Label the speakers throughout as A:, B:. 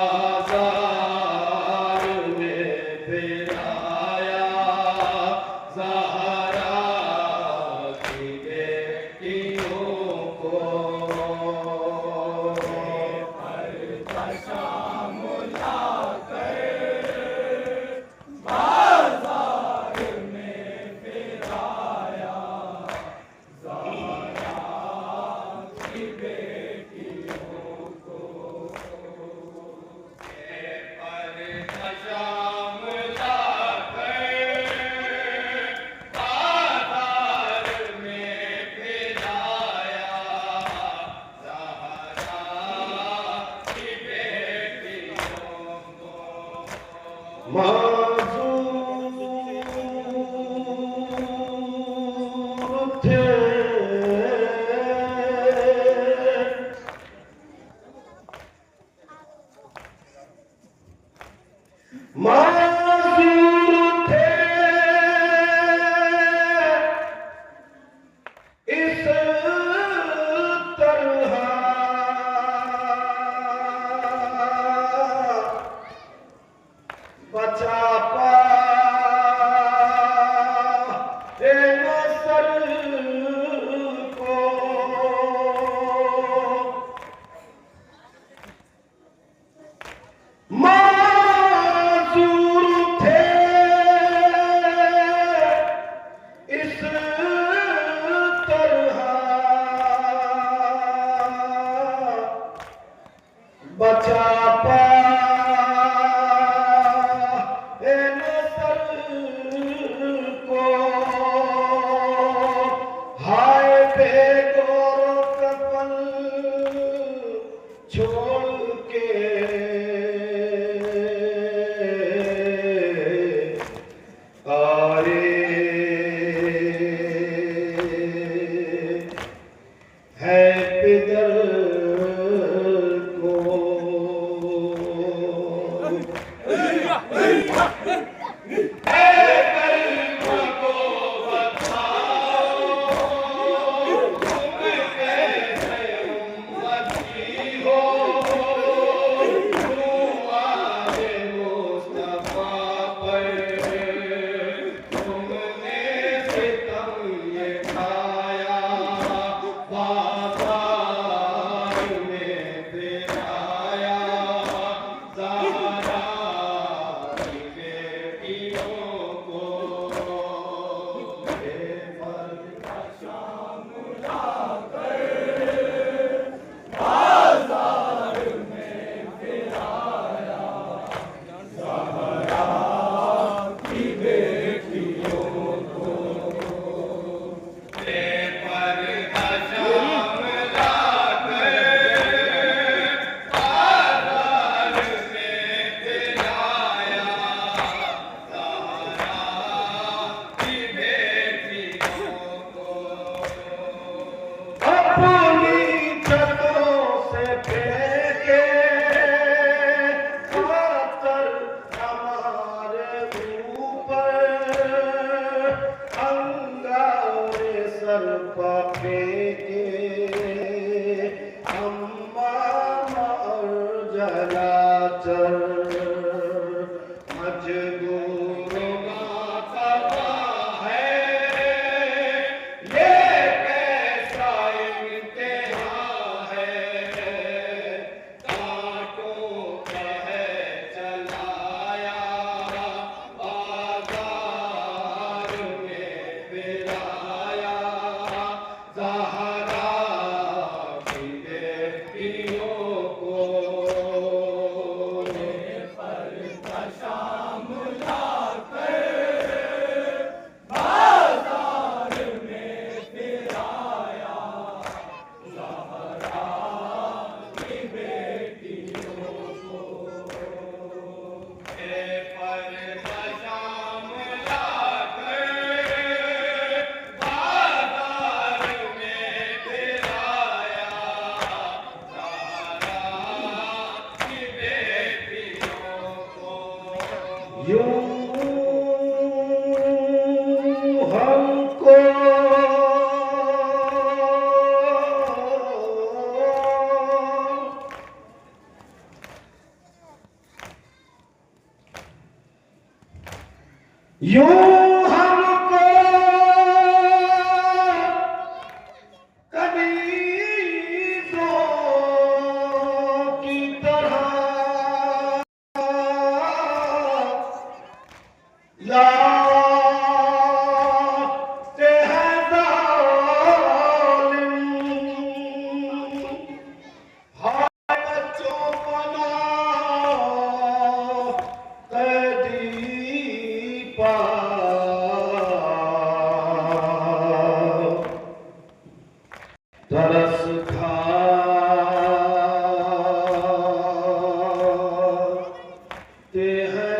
A: बाजार में फिर माजूर थे माजूर थे इस तरह बचा पाए नस्ल को माजूर थे इस तरह बचा पाए नस्ल को हाय बेगौर कफन छोड़ के आए है पिदर को यूं हमको कनीज़ों की तरह लाते हैं ज़ालिम, हाय बच्चों बना तरस खाते हैं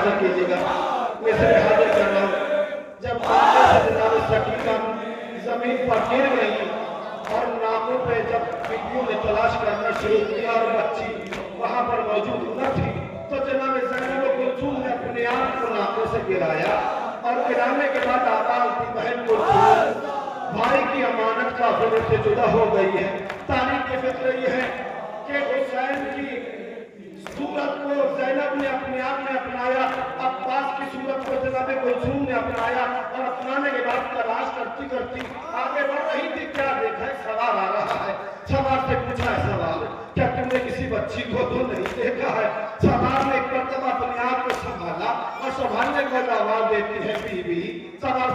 A: मुलाजा कीजिएगा, मिसरे हाजिर कर रहा हूँ। जब आगे से जनाब सकीना जमीन पर गिर गई और नाकों पे जब बीवियों ने तलाश करना शुरू किया और बच्ची वहां पर मौजूद न थी, तो जनाब ज़ैनब कुलसूम ने अपने आप को नाकों से गिराया और गिराने के बाद आवाज दी, बहन कुलसूम भाई की अमानत काफिले से जुदा हो गई है। तारीख के फिक्र ये है कि हुसैन की सूरत को ज़ैनब ने अपने आप में अपनाया, अब्बास की सूरत को जनाब कुलसूम ने अपनाया और अपनाने के बाद तलाश करती करती आगे बढ़ रही थी। क्या देखा है, सवाल आ रहा है। सवाल से पूछा है सवाल, क्या तुमने किसी बच्ची को तो नहीं देखा है? सवाल ने एक मरतबा अपने आप को संभाला और संभालने को जवाब देती है बीवी। सवाल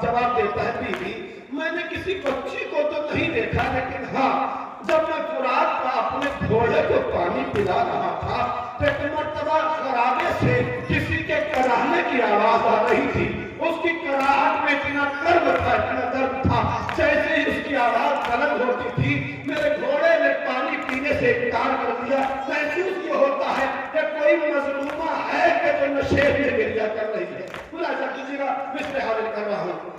A: जवाब देता है बीवी, मैंने किसी बच्ची को तो नहीं देखा, लेकिन हाँ जब मैं फुरात का अपने घोड़े को पानी पिला रहा था तो एक मरतबा कराने से किसी के कराहने की आवाज आ रही थी। उसकी कराहट में इतना कर्ब था, इतना दर्द था, जैसे ही उसकी आवाज बुलंद होती थी मेरे घोड़े ने पानी पीने से इनकार कर दिया। महसूस ये होता है कि कोई मजलूमा है कि जो नशे में गिरिया कर रही है। मुलाजा कीजिएगा, मिसरे हाजिर कर रहा हूँ।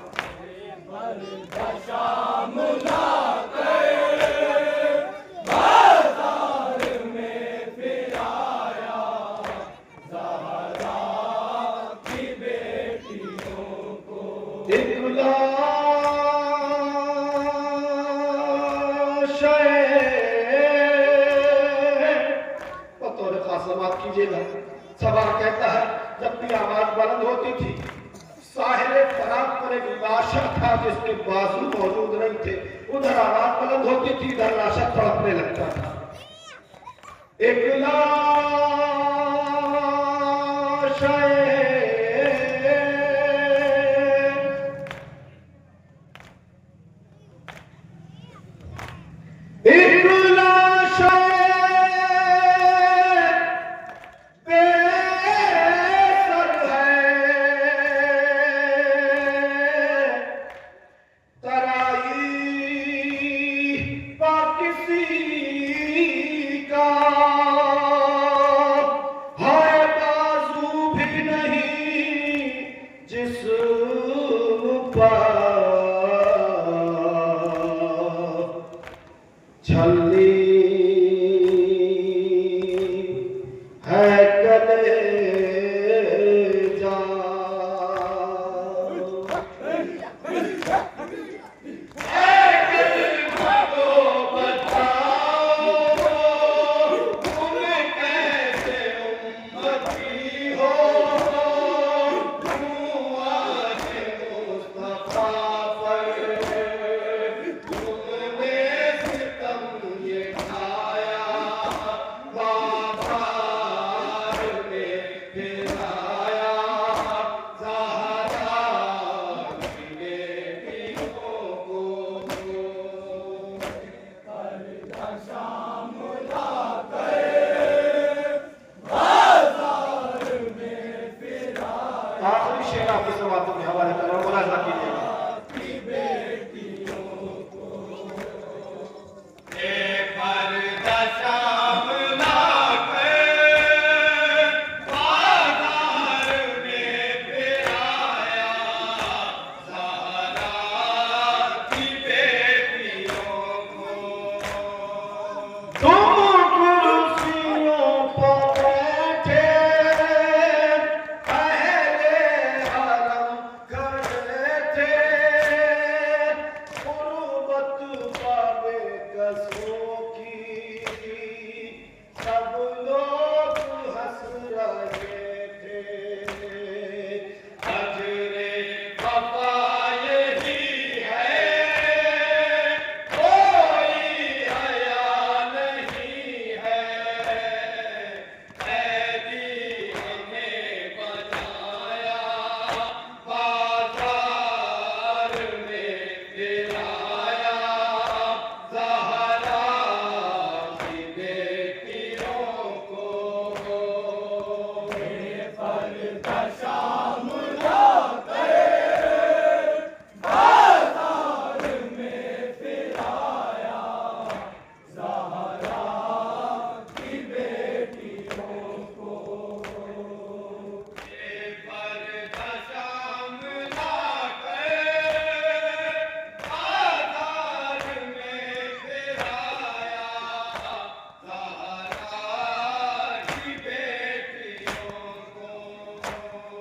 A: सवाल कहता है जब भी आवाज बुलंद होती थी साहिल फराग पर एक लाशा था जिसके बाजू मौजूद नहीं थे, उधर आवाज बुलंद होती थी, इधर लाशा तड़पने लगता था। एक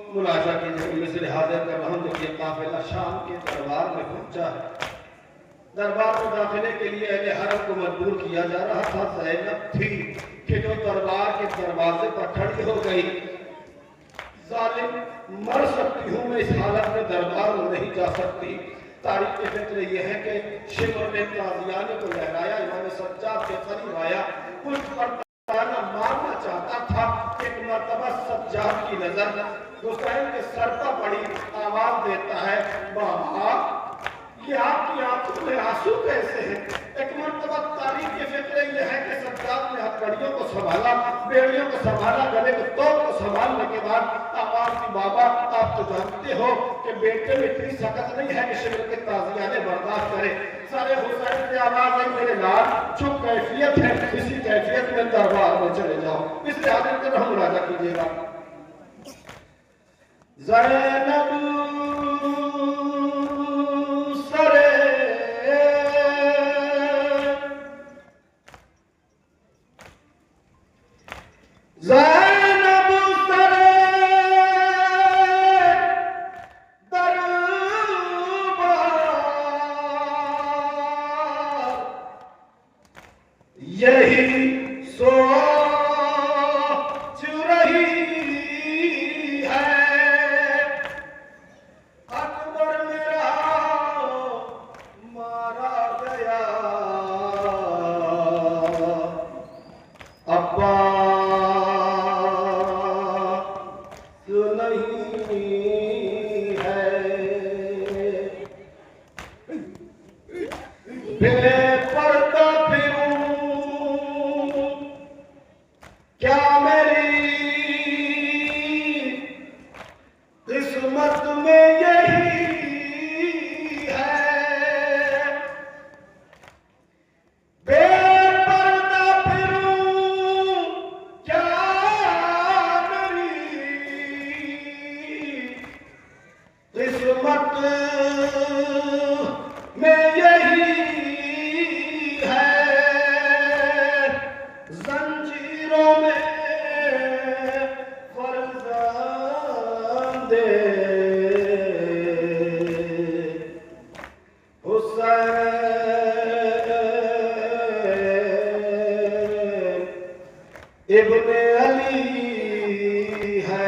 A: मुलाजा कीजिए। मिस्र हाजिर कर रहा हूँ जब ये काफिला शाम के दरबार में पहुंचा है, दरबार में दाखिले के लिए अहले हरम को मजबूर किया जा रहा था। ज़ैनब थी कि जो दरबार के दरवाजे पर खड़ी हो गई। जालिम मर सकती हूँ मैं, इस हालत में दरबार में नहीं जा सकती। तारीख के फिक्र ये है कि शिमर ने ताज़ियाने को लहराया, इमाम सज्जाद के करीब आया, कुछ पर मारना चाहता था। एक मर्तबा सज्जाद की नजर हुसैन के सर पर पड़ी, आवाज देता है, बाबा ये आपकी आंखों में आंसू कैसे हैं? एक मर्तबा तारीख के फिक्र ये है कि सज्जाद ने हथकड़ियों को संभाला, बेड़ियों को संभाला, गले के तोप को संभालने के बाद आवाज की, बाबा आप तो जानते हो कि बेटे में इतनी सख्त नहीं है कि शिमर के ताज़ियाने बर्दाश्त करे। सारे हुसैन की आवाज आई, मेरे लाल जो कैफियत है इसी कैफियत में दरबार में चले जाओ। इसलिए हाजिर कर रहा हूं, मुलाजा कीजिएगा। ज़ैनब सरे ज़ैनब सरे दरबार यही सोच रही है, अकबर मेरा मारा गया, अब्बास नहीं है, बेपर्दा फिरूं क्या मेरी किस्मत में यही है, बेपर्दा फिरूं क्या मेरी किस्मत में यही है, जंजीरों में फर्जंदे हुसैन इब्ने अली है।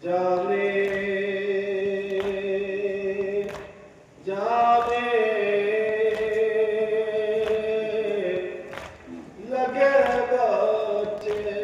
A: जाने जाने लगे बच्चे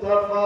A: मुस्तफा